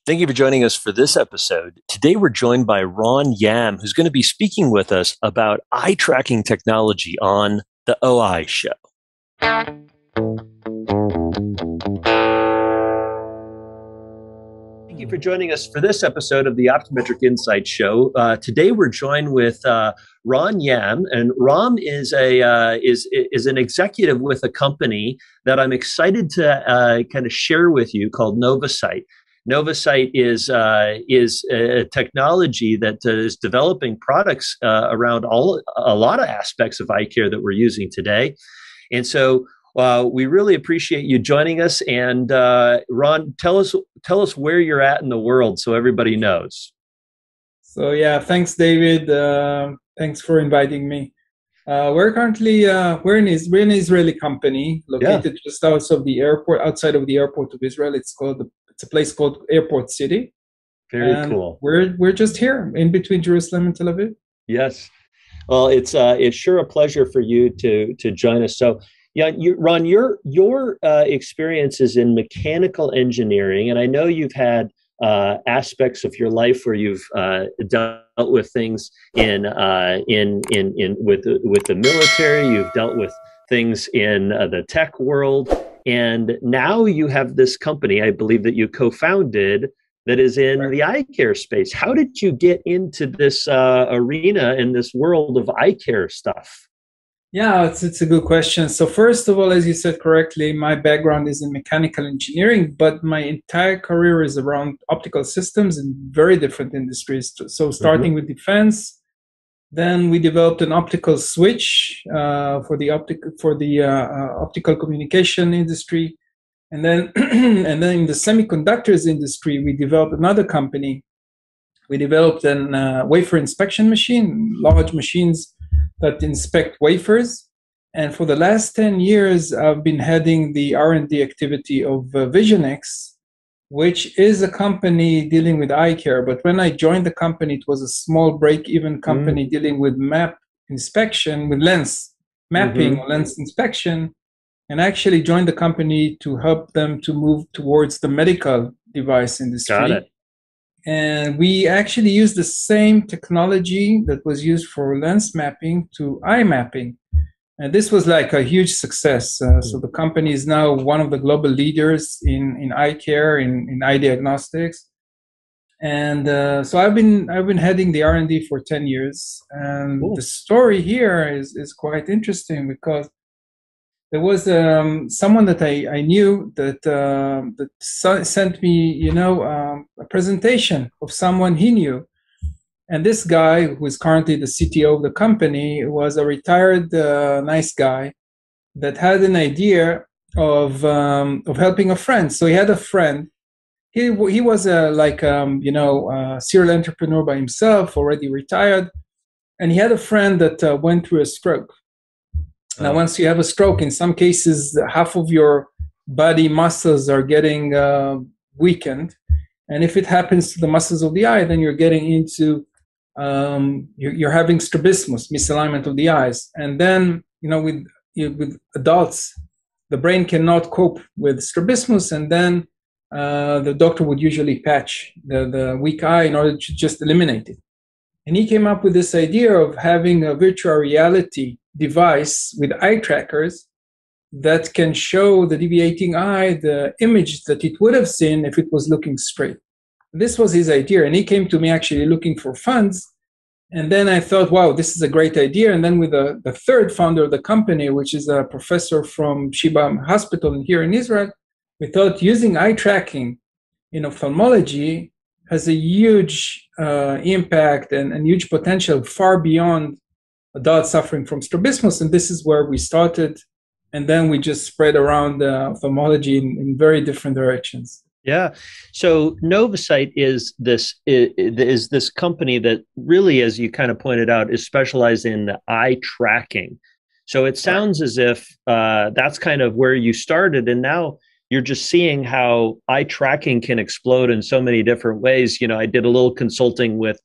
Thank you for joining us for this episode. Today, we're joined by Ran Yam, who's going to be speaking with us about eye tracking technology on the OI Show. Thank you for joining us for this episode of the Optometric Insights Show. Today, we're joined with Ran Yam, and Ram is an executive with a company that I'm excited to kind of share with you called Novasight. Novasight is a technology that is developing products around a lot of aspects of eye care that we're using today, and so we really appreciate you joining us. And Ron, tell us where you're at in the world so everybody knows. So yeah, thanks, David. Thanks for inviting me. We're currently we're an Israeli company located just outside of the airport of Israel. It's a place called Airport City. Very cool. We're just here in between Jerusalem and Tel Aviv. Yes. Well, it's sure a pleasure for you to join us. So, yeah, Ron, your experience is in mechanical engineering, and I know you've had aspects of your life where you've dealt with things with the military. You've dealt with things in the tech world. And now you have this company, I believe, that you co-founded that is in the eye care space. How did you get into this arena in this world of eye care stuff? Yeah, it's a good question. So first of all, as you said correctly, my background is in mechanical engineering, but my entire career is around optical systems in very different industries. So starting with defense, then we developed an optical switch for the optical communication industry, and then in the semiconductors industry, we developed another company. We developed an wafer inspection machine, large machines that inspect wafers. And for the last 10 years, I've been heading the R&D activity of VisionX, which is a company dealing with eye care. But when I joined the company, it was a small break-even company dealing with map inspection, with lens mapping, lens inspection, and I actually joined the company to help them to move towards the medical device industry. Got it. And we actually used the same technology that was used for lens mapping to eye mapping. And this was like a huge success. So the company is now one of the global leaders in eye care, in eye diagnostics. And so I've been heading the R&D for 10 years. And the story here is quite interesting because there was someone that I knew that sent me, a presentation of someone he knew. And this guy, who is currently the CTO of the company, was a retired nice guy that had an idea of helping a friend. So he had a friend. He was a serial entrepreneur by himself, already retired, and he had a friend that went through a stroke. Now, once you have a stroke, in some cases, half of your body muscles are getting weakened. And if it happens to the muscles of the eye, then you're getting into, you're having strabismus, misalignment of the eyes. And then, with adults, the brain cannot cope with strabismus. And then the doctor would usually patch the weak eye in order to just eliminate it. And he came up with this idea of having a virtual reality device with eye trackers that can show the deviating eye the image that it would have seen if it was looking straight. This was his idea, and he came to me actually looking for funds. And then I thought, wow, this is a great idea. And then with the third founder of the company, which is a professor from Sheba Hospital here in Israel, we thought using eye tracking in ophthalmology has a huge impact and huge potential far beyond adults suffering from strabismus. And this is where we started. And then we just spread around ophthalmology in very different directions. Yeah. So Novasight is this company that really, as you kind of pointed out, is specialized in the eye tracking. So it sounds as if that's kind of where you started, and now you're just seeing how eye tracking can explode in so many different ways. I did a little consulting with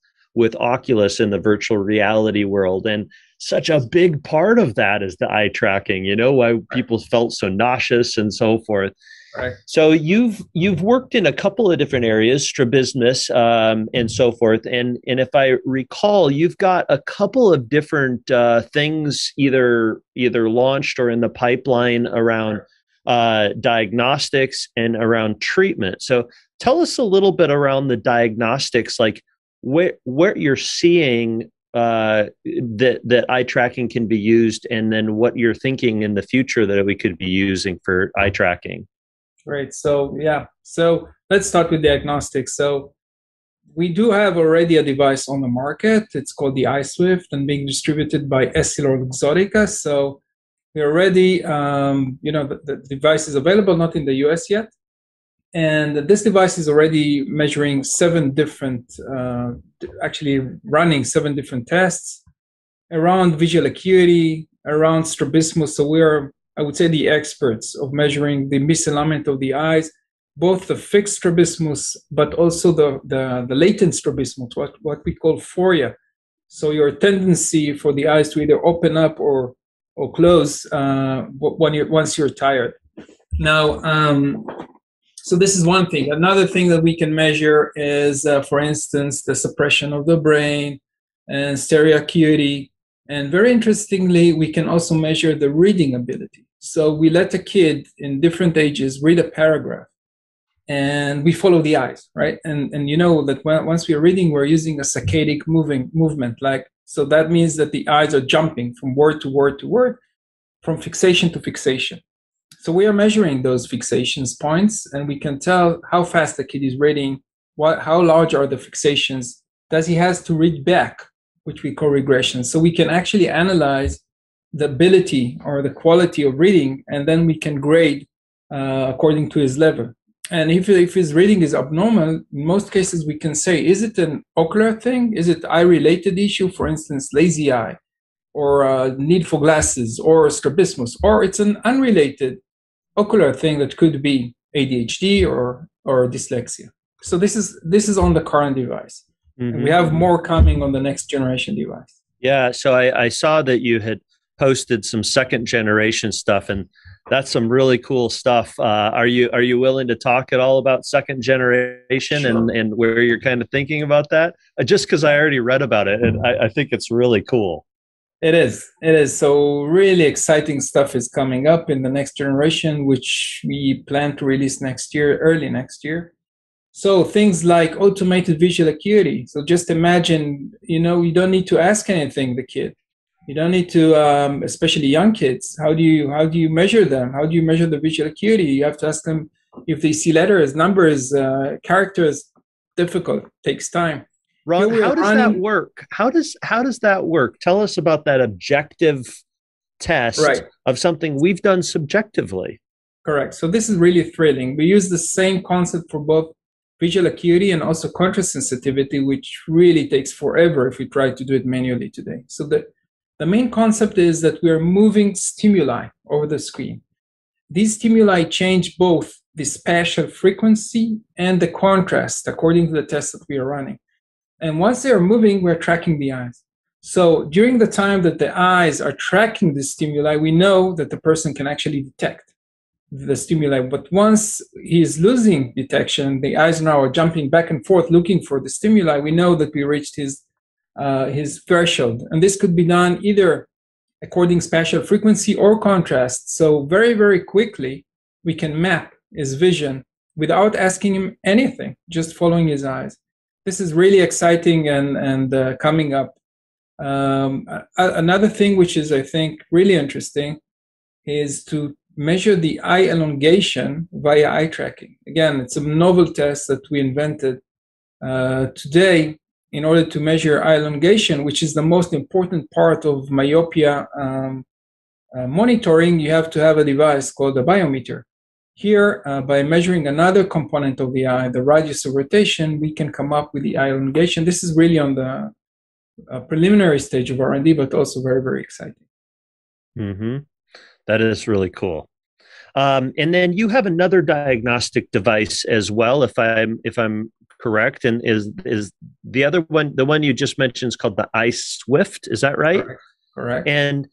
Oculus in the virtual reality world, and such a big part of that is the eye tracking. Why people felt so nauseous and so forth. Correct. So you've worked in a couple of different areas, strabismus and so forth. And if I recall, you've got a couple of different things either launched or in the pipeline around diagnostics and around treatment. So tell us a little bit around the diagnostics, like where you're seeing that eye tracking can be used, and then what you're thinking in the future that we could be using for eye tracking. Right. So let's start with diagnostics. So we do have already a device on the market. It's called the Iceswift and being distributed by EssilorLuxottica. So we already, the device is available, not in the US yet. And this device is already measuring running 7 different tests around visual acuity, around strabismus. So we're, I would say, the experts of measuring the misalignment of the eyes, both the fixed strabismus, but also the latent strabismus, what we call phoria. So your tendency for the eyes to either open up or close once you're tired. Now, so this is one thing. Another thing that we can measure is, for instance, the suppression of the brain and stereoacuity. And very interestingly, we can also measure the reading ability. So we let a kid in different ages read a paragraph, and we follow the eyes, right? And you know that once we're reading, we're using a saccadic movement. So that means that the eyes are jumping from word to word to word, from fixation to fixation. So we are measuring those fixations points, and we can tell how fast the kid is reading, how large are the fixations, does he has to read back, which we call regression. So we can actually analyze the ability or the quality of reading, and then we can grade according to his level. And if his reading is abnormal, in most cases we can say, is it an ocular thing? Is it eye-related issue, for instance, lazy eye, or need for glasses, or strabismus, or it's an unrelated ocular thing that could be ADHD or dyslexia. So this is on the current device. Mm-hmm. And we have more coming on the next generation device. Yeah, so I saw that you had posted some second generation stuff, and that's some really cool stuff. Are you willing to talk at all about second generation? Sure. and where you're kind of thinking about that? Just because I already read about it, and I think it's really cool. It is. So really exciting stuff is coming up in the next generation, which we plan to release early next year. So things like automated visual acuity. So just imagine, you don't need to ask anything, the kid. You don't need to, especially young kids. How do you measure them? How do you measure the visual acuity? You have to ask them if they see letters, numbers, characters. Difficult, takes time. Ron, how does that work? How does that work? Tell us about that objective test of something we've done subjectively. Correct. So this is really thrilling. We use the same concept for both visual acuity and also contrast sensitivity, which really takes forever if we try to do it manually today. So the main concept is that we are moving stimuli over the screen. These stimuli change both the spatial frequency and the contrast according to the test that we are running. And once they are moving, we're tracking the eyes. So during the time that the eyes are tracking the stimuli, we know that the person can actually detect the stimuli. But once he is losing detection, the eyes now are jumping back and forth looking for the stimuli, we know that we reached his threshold. And this could be done either according spatial frequency or contrast. So very, very quickly, we can map his vision without asking him anything, just following his eyes. This is really exciting and coming up. Another thing which is, I think, really interesting is to measure the eye elongation via eye tracking. Again, it's a novel test that we invented today in order to measure eye elongation, which is the most important part of myopia monitoring. You have to have a device called a biometer. Here, by measuring another component of the eye, the radius of rotation, we can come up with the eye elongation. This is really on the preliminary stage of R&D, but also very, very exciting. Mm-hmm. That is really cool. And then you have another diagnostic device as well, if I'm correct. And is the other one, the one you just mentioned, is called the Iceswift? Is that right? Correct. And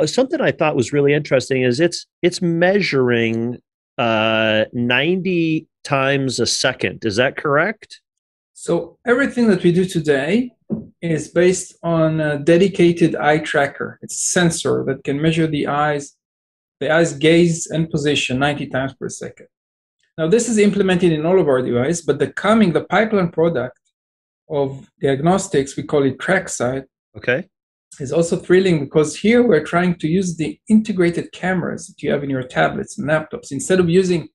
something I thought was really interesting is it's measuring 90 times a second. Is that correct? So everything that we do today is based on a dedicated eye tracker. It's a sensor that can measure the eye's gaze and position 90 times per second. Now, this is implemented in all of our devices, but the pipeline product of diagnostics, we call it Cureside, Okay. is also thrilling because here we're trying to use the integrated cameras that you have in your tablets and laptops. Instead of using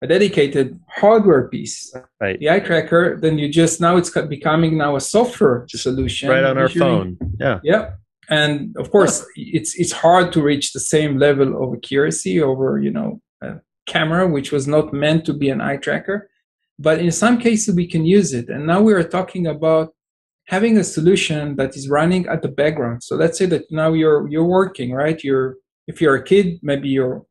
a dedicated hardware piece, Right. the eye tracker, then now it's becoming now a software solution. Right on our phone. Yeah. Yeah. And of course, it's hard to reach the same level of accuracy over, a camera, which was not meant to be an eye tracker. But in some cases, we can use it. And now we are talking about having a solution that is running at the background. So let's say that now you're working, right? If you're a kid, maybe you're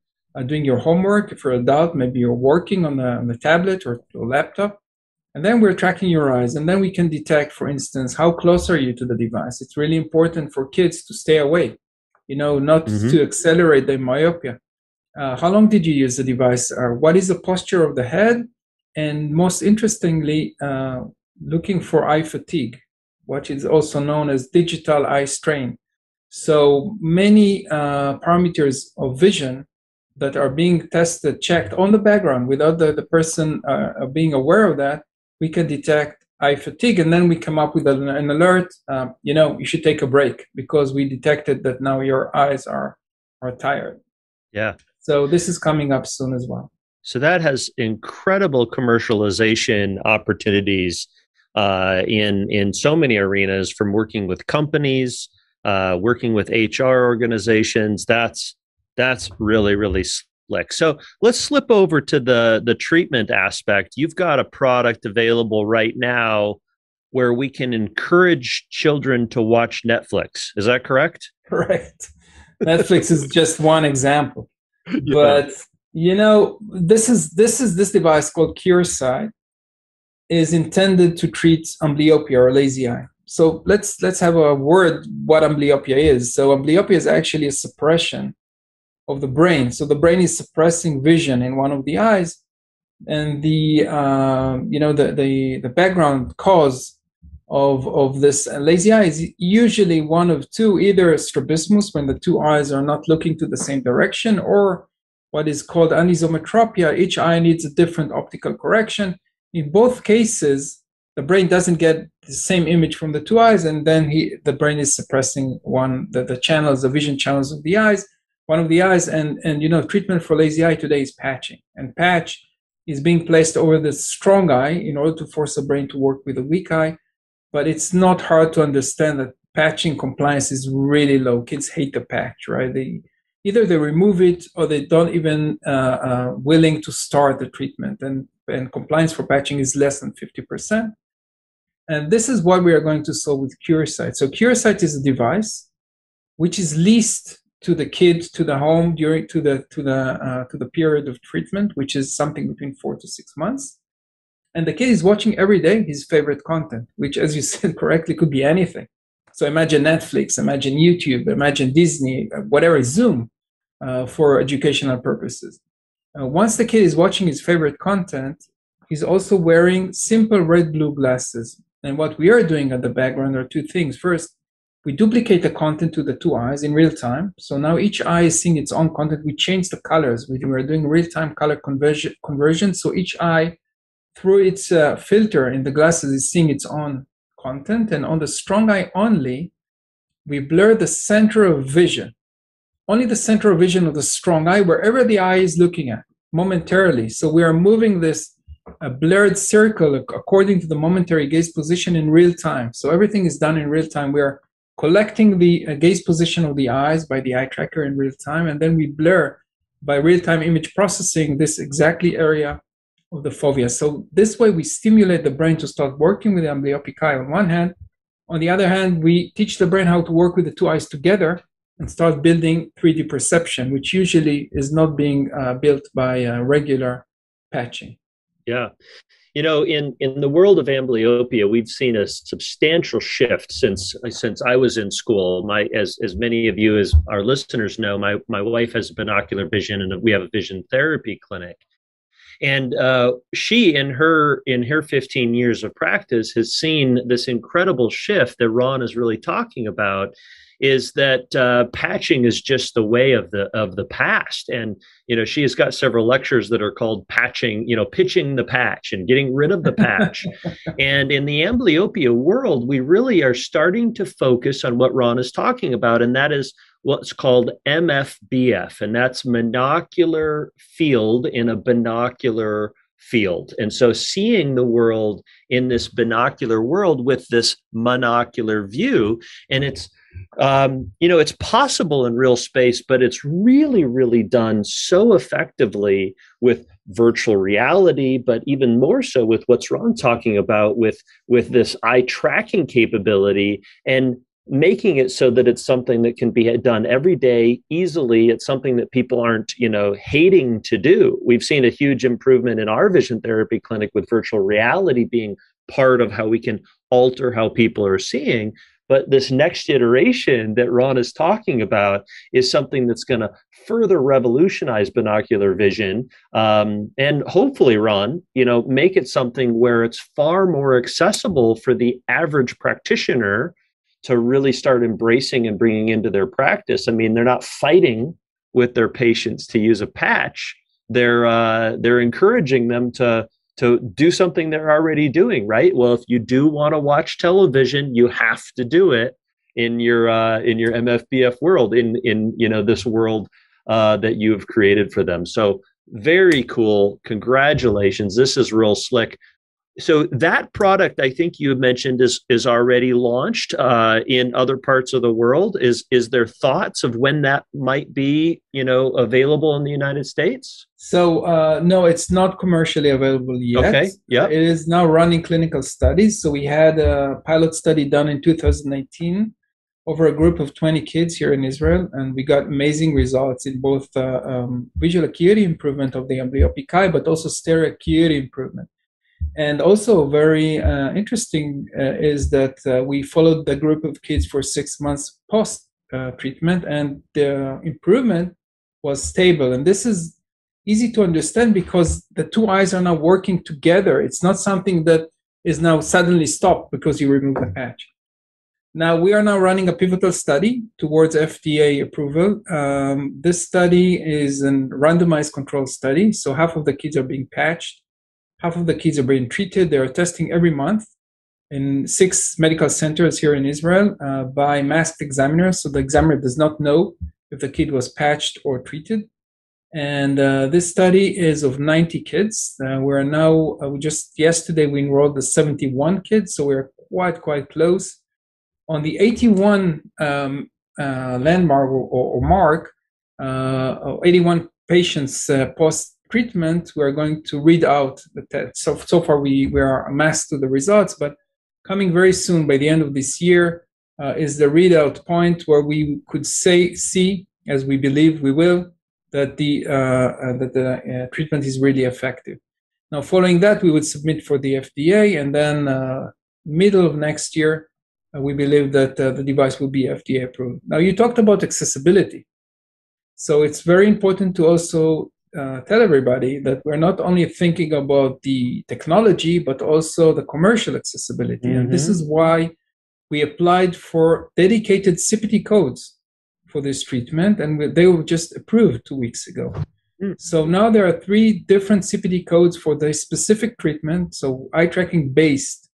doing your homework. If you're an adult, maybe you're working on the tablet or the laptop. And then we're tracking your eyes. And then we can detect, for instance, how close are you to the device? It's really important for kids to stay away, not to accelerate their myopia. How long did you use the device? What is the posture of the head? And most interestingly, looking for eye fatigue, what is also known as digital eye strain. So many parameters of vision that are being tested, checked on the background without the person being aware of that, we can detect eye fatigue. And then we come up with an alert, you should take a break because we detected that now your eyes are tired. Yeah. So this is coming up soon as well. So that has incredible commercialization opportunities in so many arenas, from working with companies, working with HR organizations. That's really, really slick. So let's slip over to the treatment aspect. You've got a product available right now where we can encourage children to watch Netflix. Is that correct? Correct. Netflix is just one example. Yeah. But this device called Cureside is intended to treat amblyopia or lazy eye. So let's have a word what amblyopia is. So amblyopia is actually a suppression of the brain. So the brain is suppressing vision in one of the eyes, and the background cause of this lazy eye is usually one of two: either strabismus, when the two eyes are not looking to the same direction, or what is called anisometropia. Each eye needs a different optical correction. In both cases, the brain doesn't get the same image from the two eyes, and then the brain is suppressing the vision channels of one of the eyes. And treatment for lazy eye today is patching, and patch is being placed over the strong eye in order to force the brain to work with the weak eye. But it's not hard to understand that patching compliance is really low. Kids hate the patch, right? Either they remove it or they don't even willing to start the treatment. And compliance for patching is less than 50%. And this is what we are going to solve with Cureside. So Cureside is a device which is leased to the kid, to the home to the period of treatment, which is something between 4 to 6 months. And the kid is watching every day his favorite content, which, as you said correctly, could be anything. So imagine Netflix, imagine YouTube, imagine Disney, whatever, Zoom, for educational purposes. Once the kid is watching his favorite content, he's also wearing simple red-blue glasses. And what we are doing at the background are two things. First, we duplicate the content to the two eyes in real time. So now each eye is seeing its own content. We change the colors. We are doing real-time color conversion. So each eye, through its filter in the glasses, is seeing its own content. And on the strong eye only, we blur the center of vision. Only the center of vision of the strong eye, wherever the eye is looking at, momentarily. So we are moving this blurred circle according to the momentary gaze position in real time. So everything is done in real time. We are collecting the gaze position of the eyes by the eye tracker in real time, and then we blur by real-time image processing this exactly area of the fovea. So this way we stimulate the brain to start working with the amblyopic eye on one hand. On the other hand, we teach the brain how to work with the two eyes together and start building 3D perception, which usually is not being built by regular patching. Yeah. In the world of amblyopia, we've seen a substantial shift since I was in school. As many of you, as our listeners know, my wife has binocular vision, and we have a vision therapy clinic. And she, in her 15 years of practice, has seen this incredible shift that Ron is really talking about. Is that patching is just the way of the past, and she has got several lectures that are called patching, pitching the patch and getting rid of the patch. And in the amblyopia world, we really are starting to focus on what Ron is talking about, and that is what's called MFBF, and that's monocular field in a binocular field. And so seeing the world in this binocular world with this monocular view, and it's possible in real space, but it's really, really done so effectively with virtual reality, but even more so with what's Ron talking about with this eye tracking capability, and making it so that it's something that can be done every day easily. It's something that people aren't, hating to do. We've seen a huge improvement in our vision therapy clinic with virtual reality being part of how we can alter how people are seeing. But this next iteration that Ron is talking about is something that's going to further revolutionize binocular vision, and hopefully, Ron, make it something where it's far more accessible for the average practitioner to really start embracing and bringing into their practice. I mean, they're not fighting with their patients to use a patch. They're encouraging them to do something they're already doing, right? Well, if you do want to watch television, you have to do it in your MFBF world, in this world that you've created for them. So very cool. Congratulations. This is real slick. So that product, I think you mentioned, is already launched in other parts of the world. Is there thoughts of when that might be, available in the United States? So no, it's not commercially available yet. Okay. Yeah. It is now running clinical studies. So we had a pilot study done in 2018 over a group of 20 kids here in Israel, and we got amazing results in both visual acuity improvement of the amblyopic eye, but also stereo acuity improvement. And also very interesting is that we followed the group of kids for 6 months post treatment, and the improvement was stable. And this is easy to understand because the two eyes are now working together. It's not something that is now suddenly stopped because you remove the patch. Now, we are now running a pivotal study towards FDA approval. This study is a randomized control study. So half of the kids are being patched. Half of the kids are being treated. They are testing every month in 6 medical centers here in Israel by masked examiners. So the examiner does not know if the kid was patched or treated. And this study is of 90 kids. We're now, just yesterday, we enrolled the 71 kids. So we're quite close. On the 81 landmark or mark, 81 patients post-treatment, we're going to read out the test. So far, we are masked to the results, but coming very soon, by the end of this year, is the readout point where we could see, as we believe we will, that the treatment is really effective. Now, following that, we would submit for the FDA, and then middle of next year, we believe that the device will be FDA approved. Now, you talked about accessibility. So it's very important to also tell everybody that we're not only thinking about the technology, but also the commercial accessibility. Mm-hmm. And this is why we applied for dedicated CPT codes for this treatment, and they were just approved 2 weeks ago. Mm. So now there are 3 different CPT codes for the specific treatment, so eye tracking based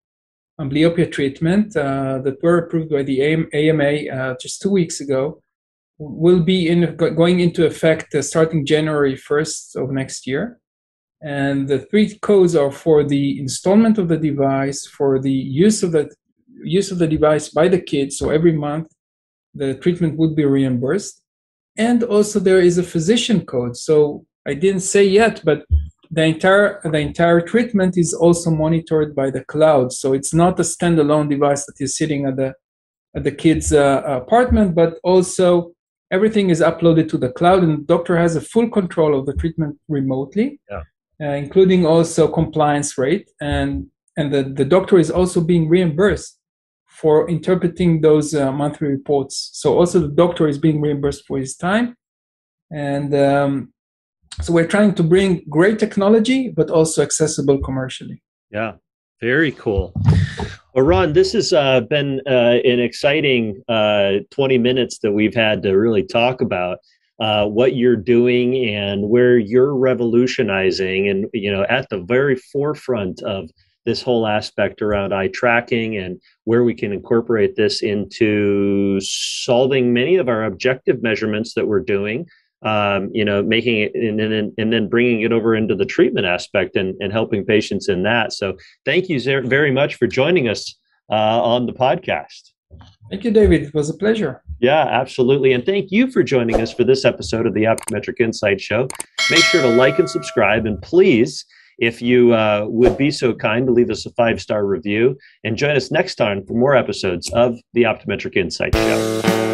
amblyopia treatment that were approved by the AMA just 2 weeks ago, will be going into effect starting January 1st of next year. And the 3 codes are for the installment of the device, for the use of the device by the kids. So every month, the treatment would be reimbursed. And also there is a physician code. So I didn't say yet, but the entire treatment is also monitored by the cloud. So it's not a standalone device that is sitting at the kid's apartment, but also everything is uploaded to the cloud, and the doctor has a full control of the treatment remotely, including also compliance rate. And the doctor is also being reimbursed for interpreting those monthly reports. So also the doctor is being reimbursed for his time. And So we're trying to bring great technology, but also accessible commercially. Yeah, very cool. Well, Ron, this has been an exciting 20 minutes that we've had to really talk about what you're doing and where you're revolutionizing and, at the very forefront of this whole aspect around eye tracking and where we can incorporate this into solving many of our objective measurements that we're doing, making it and then bringing it over into the treatment aspect and helping patients in that. So thank you very much for joining us on the podcast. Thank you, David. It was a pleasure. Yeah, absolutely. And thank you for joining us for this episode of the Optometric Insights Show. Make sure to like and subscribe. And please, if you would be so kind to leave us a 5-star review and join us next time for more episodes of the Optometric Insights Show.